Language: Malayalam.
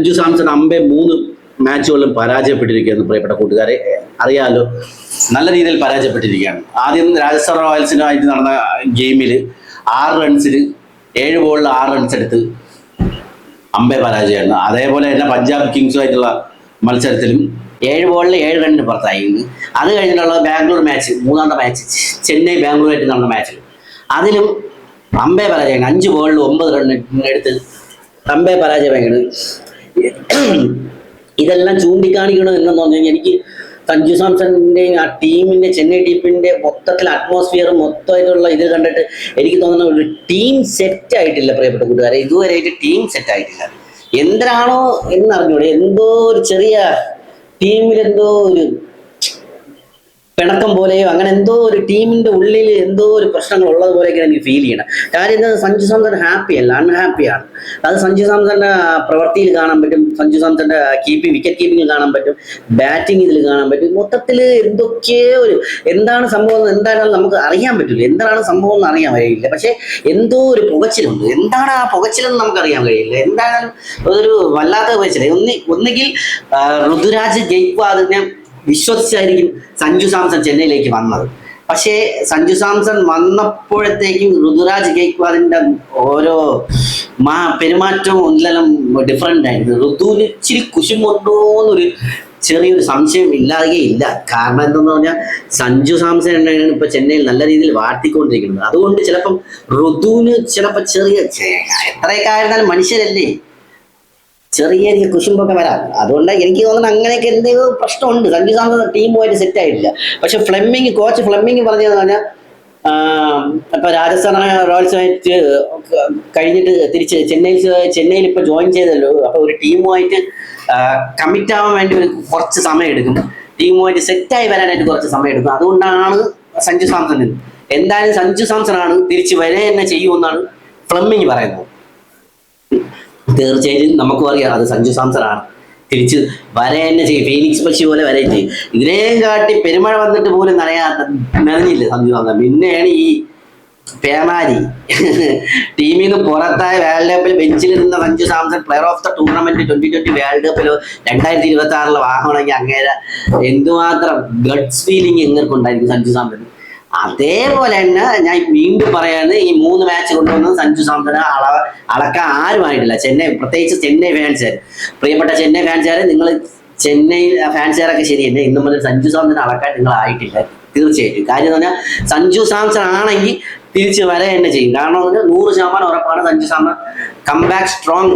സഞ്ജു സാംസൺ അമ്പെ 3 മാച്ചുകളിലും പരാജയപ്പെട്ടിരിക്കുകയെന്ന് പ്രിയപ്പെട്ട കൂട്ടുകാരെ അറിയാലോ. നല്ല രീതിയിൽ പരാജയപ്പെട്ടിരിക്കുകയാണ്. ആദ്യം രാജസ്ഥാൻ റോയൽസിനുമായിട്ട് നടന്ന ഗെയിമിൽ 6 റൺസിൽ 7 ബോളിൽ 6 റൺസ് എടുത്ത് അമ്പെ പരാജയമാണ്. അതേപോലെ തന്നെ പഞ്ചാബ് കിങ്സുമായിട്ടുള്ള മത്സരത്തിലും 7 ബോളിൽ 7 റണ്ണിന് പുറത്തായിരുന്നു. അത് കഴിഞ്ഞിട്ടുള്ള ബാംഗ്ലൂർ മാച്ച്, മൂന്നാമത്തെ മാച്ച് ചെന്നൈ ബാംഗ്ലൂരായിട്ട് നടന്ന മാച്ചിൽ അതിലും അമ്പെ പരാജയമാണ്. 5 ബോളിൽ 9 റണ്ണ് എടുത്ത് അമ്പെ പരാജയമാണ്. ഇതെല്ലാം ചൂണ്ടിക്കാണിക്കണം എന്നു പറഞ്ഞാൽ എനിക്ക് സഞ്ജു സാംസണിന്റെ ആ ടീമിന്റെ ചെന്നൈ ടീമിന്റെ മൊത്തത്തിൽ അറ്റ്മോസ്ഫിയർ മൊത്തമായിട്ടുള്ള ഇത് കണ്ടിട്ട് എനിക്ക് തോന്നുന്ന ഒരു ടീം സെറ്റ് ആയിട്ടില്ല പ്രിയപ്പെട്ട കൂട്ടുകാരെ. ഇതുവരെയായിട്ട് ടീം സെറ്റ് ആയിട്ടില്ല. എന്തിനാണോ എന്നറിഞ്ഞൂടെ, എന്തോ ഒരു ചെറിയ ടീമിലെന്തോ ഒരു പിണക്കം പോലെയോ അങ്ങനെ എന്തോ ഒരു ടീമിന്റെ ഉള്ളിൽ എന്തോ ഒരു പ്രശ്നങ്ങൾ ഉള്ളത് പോലെയൊക്കെ എനിക്ക് ഫീൽ ചെയ്യണം. കാര്യം എന്താ, സഞ്ജു സാംസൺ ഹാപ്പി അല്ല, അൺഹാപ്പിയാണ്. അത് സഞ്ജു സാംസന്റെ പ്രവൃത്തിയിൽ കാണാൻ പറ്റും, സഞ്ജു സാംസന്റെ വിക്കറ്റ് കീപ്പിംഗിൽ കാണാൻ പറ്റും, ബാറ്റിംഗ് ഇതിൽ കാണാൻ പറ്റും. മൊത്തത്തിൽ എന്തൊക്കെയോ ഒരു എന്താണ് സംഭവം എന്തായാലും നമുക്ക് അറിയാൻ പറ്റില്ല. എന്താണ് സംഭവം എന്ന് അറിയാൻ കഴിയില്ല. പക്ഷെ എന്തോ ഒരു പുകച്ചിലുണ്ട്. എന്താണ് ആ പുകച്ചിലെന്ന് നമുക്ക് അറിയാൻ കഴിയില്ല. എന്തായാലും അതൊരു വല്ലാത്ത പുകച്ചില. ഒന്നുകിൽ ഋതുരാജ് ഗെയ്ക്വാദിനെ വിശ്വസിച്ചായിരിക്കും സഞ്ജു സാംസൺ ചെന്നൈയിലേക്ക് വന്നത്. പക്ഷേ സഞ്ജു സാംസൺ വന്നപ്പോഴത്തേക്കും ഋതുരാജ് ഗെയ്ക്വാദിന്റെ ഓരോ പെരുമാറ്റവും എല്ലാം ഡിഫറെന്റ് ആയിരുന്നു. ഋതുവിന് ഇച്ചിരി കുശുമുണ്ടോ എന്നൊരു ചെറിയൊരു സംശയം ഇല്ലാതെയില്ല. കാരണം എന്തെന്ന് പറഞ്ഞാൽ സഞ്ജു സാംസൺ തന്നെയാണ് ഇപ്പൊ ചെന്നൈയിൽ നല്ല രീതിയിൽ വാഴ്ത്തിക്കൊണ്ടിരിക്കുന്നത്. അതുകൊണ്ട് ചിലപ്പം ഋതുവിന് ചിലപ്പോൾ എത്രയൊക്കെ ആയിരുന്നാലും മനുഷ്യരല്ലേ, ചെറിയ കുശുമ്പൊക്കെ വരാം. അതുകൊണ്ട് എനിക്ക് തോന്നുന്നത് അങ്ങനെയൊക്കെ എന്തെങ്കിലും പ്രശ്നമുണ്ട്. സഞ്ജു സാംസൺ ടീമുമായിട്ട് സെറ്റ് ആയിട്ടില്ല. പക്ഷെ കോച്ച് ഫ്ലെമിങ് പറഞ്ഞതെന്ന് പറഞ്ഞാൽ ഇപ്പൊ രാജസ്ഥാൻ റോയൽസുമായിട്ട് കഴിഞ്ഞിട്ട് തിരിച്ച് ചെന്നൈയിൽ ഇപ്പൊ ജോയിൻ ചെയ്തല്ലോ. അപ്പൊ ഒരു ടീമുമായിട്ട് കമ്മിറ്റ് ആവാൻ വേണ്ടി കുറച്ച് സമയം എടുക്കും, ടീമുമായിട്ട് സെറ്റായി വരാനായിട്ട് കുറച്ച് സമയം എടുക്കും. അതുകൊണ്ടാണ് സഞ്ജു സാംസൺ എന്തായാലും സഞ്ജു സാംസൺ ആണ് തിരിച്ച് വരെ തന്നെ ചെയ്യുമെന്നാണ് ഫ്ലെമിങ് പറയുന്നത്. തീർച്ചയായിട്ടും നമുക്കും അറിയാം അത് സഞ്ജു സാംസൺ ആണ് തിരിച്ച് വരെ തന്നെ ചെയ്യും. ഫീനിക്സ് പക്ഷി പോലെ വരെ ചെയ്യും. ഇതിനെയും കാട്ടി പെരുമഴ വന്നിട്ട് പോലും നനഞ്ഞില്ല സഞ്ജു സാംസൺ. പിന്നെയാണ് ഈ പേമാരി ടീമിൽ നിന്ന് പുറത്തായ വേൾഡ് കപ്പിൽ ബെഞ്ചിൽ നിന്ന Sanju Samson player of the tournament 2020 world കപ്പിലോ 2026 വാങ്ങണമെങ്കിൽ അങ്ങേരെ എന്തുമാത്രം ഗഡ്സ് ഫീലിംഗ് എങ്ങനെയുണ്ടായിരിക്കും സഞ്ജു സാംസൺ. അതേപോലെ തന്നെ ഞാൻ വീണ്ടും പറയാണ്, ഈ 3 മാച്ച് കൊണ്ടുവന്നത് സഞ്ജു സാംസനെ അളക്കാൻ ആരുമായിട്ടില്ല. പ്രത്യേകിച്ച് ചെന്നൈ ഫാൻസുകാർ, പ്രിയപ്പെട്ട ചെന്നൈ ഫാൻസുകാരെ, നിങ്ങൾ ചെന്നൈ ഫാൻസുകാരൊക്കെ ശരി തന്നെ, ഇന്നും മുതൽ സഞ്ജു സാംസനെ അളക്കാൻ നിങ്ങൾ ആയിട്ടില്ല തീർച്ചയായിട്ടും. കാര്യം എന്ന് പറഞ്ഞാൽ സഞ്ജു സാംസൺ ആണെങ്കിൽ തിരിച്ച് വരെ തന്നെ ചെയ്യും. കാരണം 100% ഉറപ്പാണ് സഞ്ജു സാംസൺ കംബാക്ക് സ്ട്രോങ്